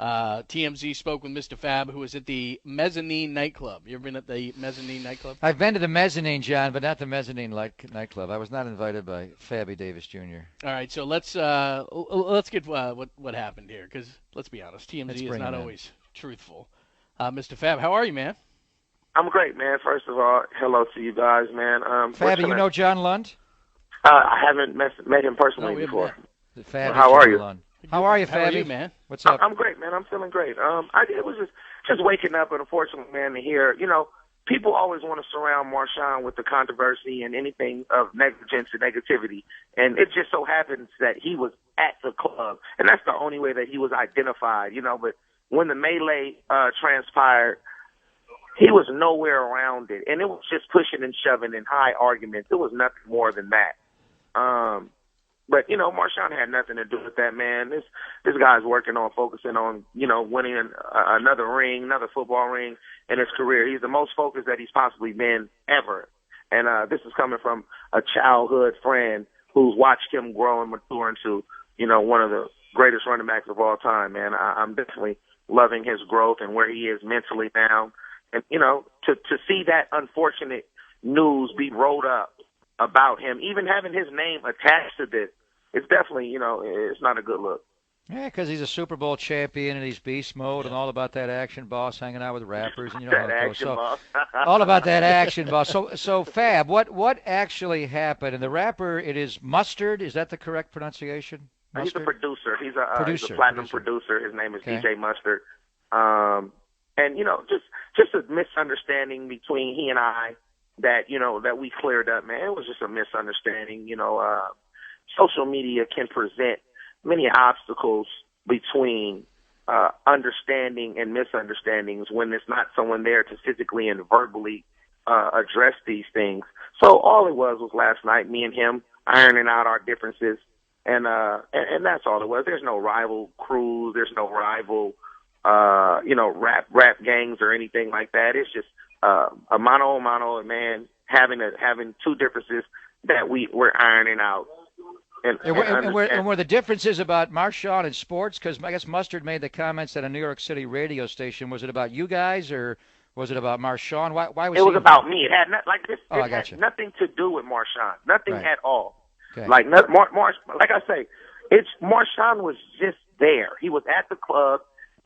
TMZ spoke with Mistah Fab, who was at the Mezzanine nightclub. You ever been at the Mezzanine nightclub? I've been to the Mezzanine, John, but not the Mezzanine nightclub. I was not invited by F.A.B. Davis Jr. All right, so let's get what happened here, because let's be honest, TMZ is not always truthful. Mistah Fab, how are you, man? I'm great, man. First of all, hello to you guys, man. Fab, you know John Lund? I haven't met him personally before. Fab, how are you? Lund. How are you, Fab? How are you, man? What's up? I'm great, man. I'm feeling great. It was just waking up, and unfortunately, man, to hear, people always want to surround Marshawn with the controversy and anything of negligence and negativity. And it just so happens that he was at the club, and that's the only way that he was identified, But when the melee transpired, he was nowhere around it, and it was just pushing and shoving and high arguments. It was nothing more than that. But Marshawn had nothing to do with that, man. This guy's working on focusing on, winning another ring, another football ring in his career. He's the most focused that he's possibly been ever. And this is coming from a childhood friend who's watched him grow and mature into, one of the greatest running backs of all time, man. I'm definitely loving his growth and where he is mentally now. And, to see that unfortunate news be rolled up about him, even having his name attached to this, it's definitely, it's not a good look. Yeah, because he's a Super Bowl champion and he's beast mode and all about that action boss, hanging out with rappers, and that action boss. All about that action boss. So Fab, what actually happened? And the rapper, it is Mustard. Is that the correct pronunciation? Mustard? He's a producer. He's a platinum producer. His name is DJ Mustard. And just a misunderstanding between he and I that that we cleared up, man. It was just a misunderstanding. Social media can present many obstacles between understanding and misunderstandings when there's not someone there to physically and verbally address these things. So all it was last night, me and him ironing out our differences, and that's all it was. There's no rival crews. There's no rival rap gangs or anything like that. It's just a mano, man, having two differences that we're ironing out. And were the differences about Marshawn and sports? Because I guess Mustard made the comments at a New York City radio station. Was it about you guys or was it about Marshawn? Why was it was about me? It had nothing to do with Marshawn. Nothing at all. Okay. Like like I say, Marshawn was just there. He was at the club.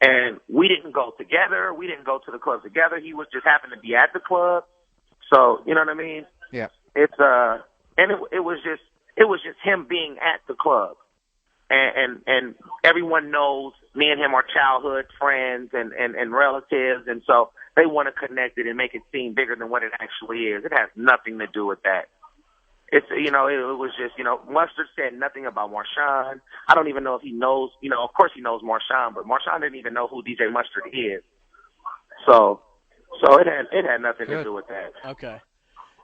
And we didn't go together. We didn't go to the club together. He was just happened to be at the club. So, you know what I mean? Yeah. It's and it was just him being at the club. And everyone knows me and him are childhood friends and relatives, and so they want to connect it and make it seem bigger than what it actually is. It has nothing to do with that. It's, it was just, Mustard said nothing about Marshawn. I don't even know if he knows, of course he knows Marshawn, but Marshawn didn't even know who DJ Mustard is. So it had nothing to do with that. Okay.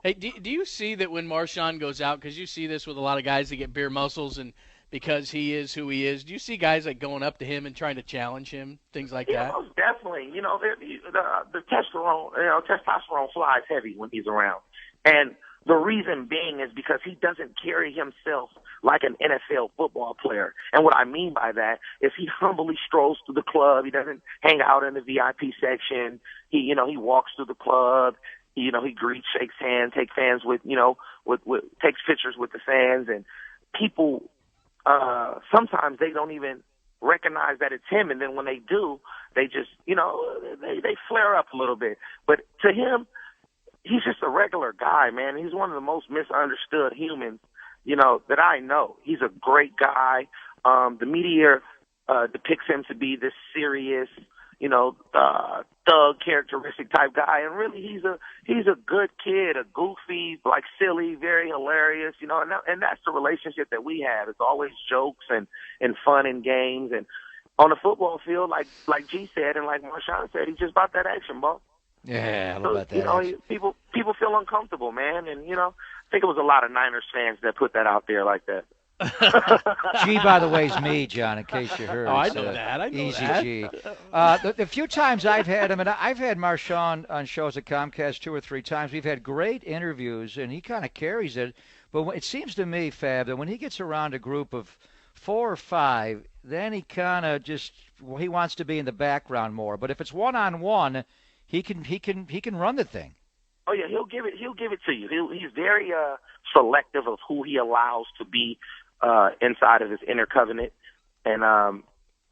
Hey, do you see that when Marshawn goes out, because you see this with a lot of guys that get beer muscles and because he is who he is, do you see guys like going up to him and trying to challenge him, things like that? Yeah, most definitely. The testosterone flies heavy when he's around. And the reason being is because he doesn't carry himself like an NFL football player. And what I mean by that is he humbly strolls through the club. He doesn't hang out in the VIP section. He walks through the club. He greets, shakes hands, takes fans takes pictures with the fans. And people, sometimes they don't even recognize that it's him. And then when they do, they just, they flare up a little bit. But to him, he's just a regular guy, man. He's one of the most misunderstood humans, that I know. He's a great guy. The media depicts him to be this serious, thug characteristic type guy, and really he's a good kid, a goofy, like silly, very hilarious, and that's the relationship that we have. It's always jokes and fun and games, and on the football field, like G said and like Marshawn said, he's just about that action, ball. Yeah, I love that. People feel uncomfortable, man, and I think it was a lot of Niners fans that put that out there like that. G, by the way, is me, John, in case you heard. Oh, I know that. I know Easy that. G. The few times I've had him, and I've had Marshawn on shows at Comcast 2 or 3 times, we've had great interviews, and he kind of carries it. But it seems to me, Fab, that when he gets around a group of 4 or 5, then he kind of he wants to be in the background more. But if it's one-on-one, he can run the thing. Oh yeah, he'll give it to you. He's very selective of who he allows to be inside of his inner covenant. And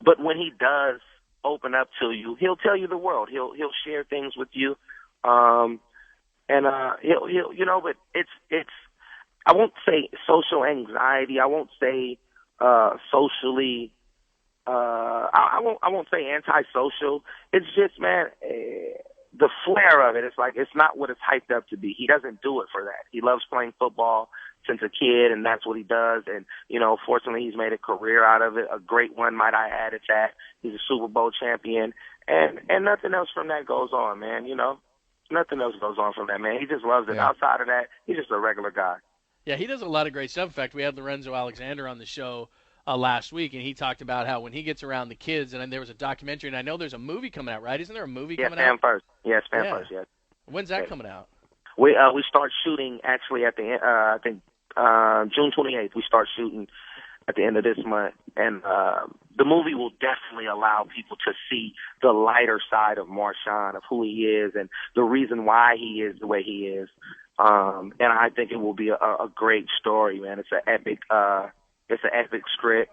but when he does open up to you, he'll tell you the world. He'll share things with you. And he'll but it's I won't say social anxiety. I won't say socially. I won't say antisocial. It's just, man, the flair of it. It's like it's not what it's hyped up to be. He doesn't do it for that. He loves playing football since a kid, and that's what he does. And fortunately, he's made a career out of it. A great one, might I add, at that. He's a Super Bowl champion, and nothing else from that goes on, man. Nothing else goes on from that, man. He just loves it. Yeah. Outside of that, he's just a regular guy. Yeah, he does a lot of great stuff. In fact, we had Lorenzo Alexander on the show last week, and he talked about how when he gets around the kids, and there was a documentary, and I know there's a movie coming out, right? Isn't there a movie coming out? First. Yes, Fan First, yes. When's that coming out? We start shooting actually at the I think June 28th. We start shooting at the end of this month, and the movie will definitely allow people to see the lighter side of Marshawn, of who he is, and the reason why he is the way he is. And I think it will be a great story, man. It's an epic script.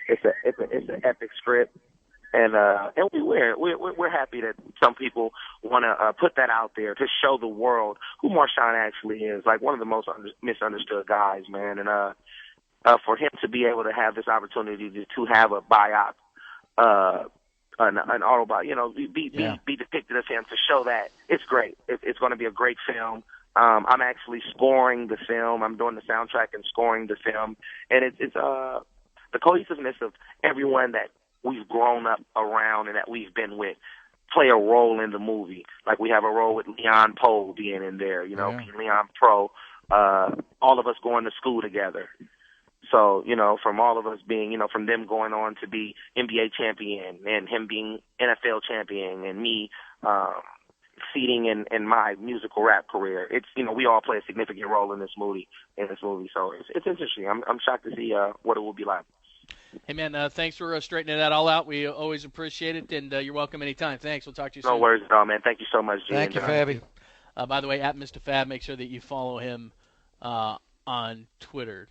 It's an epic script. And we're happy that some people want to put that out there to show the world who Marshawn actually is, like one of the most misunderstood guys, man. And for him to be able to have this opportunity to have a biop, an autobiography, be depicted as him, to show that, it's great. It's going to be a great film. I'm actually scoring the film. I'm doing the soundtrack and scoring the film, and it's the cohesiveness of everyone that we've grown up around and that we've been with play a role in the movie. Like we have a role with Leon Poe being in there, Leon Pro, all of us going to school together. So, from all of us being, from them going on to be NBA champion and him being NFL champion and me succeeding in my musical rap career, it's, we all play a significant role in this movie. So it's interesting. I'm shocked to see what it will be like. Hey, man, thanks for straightening that all out. We always appreciate it, and you're welcome anytime. Thanks. We'll talk to you soon. No worries at all, man. Thank you so much, Gene. Thank you, Fabby. By the way, at Mistah Fab, make sure that you follow him on Twitter.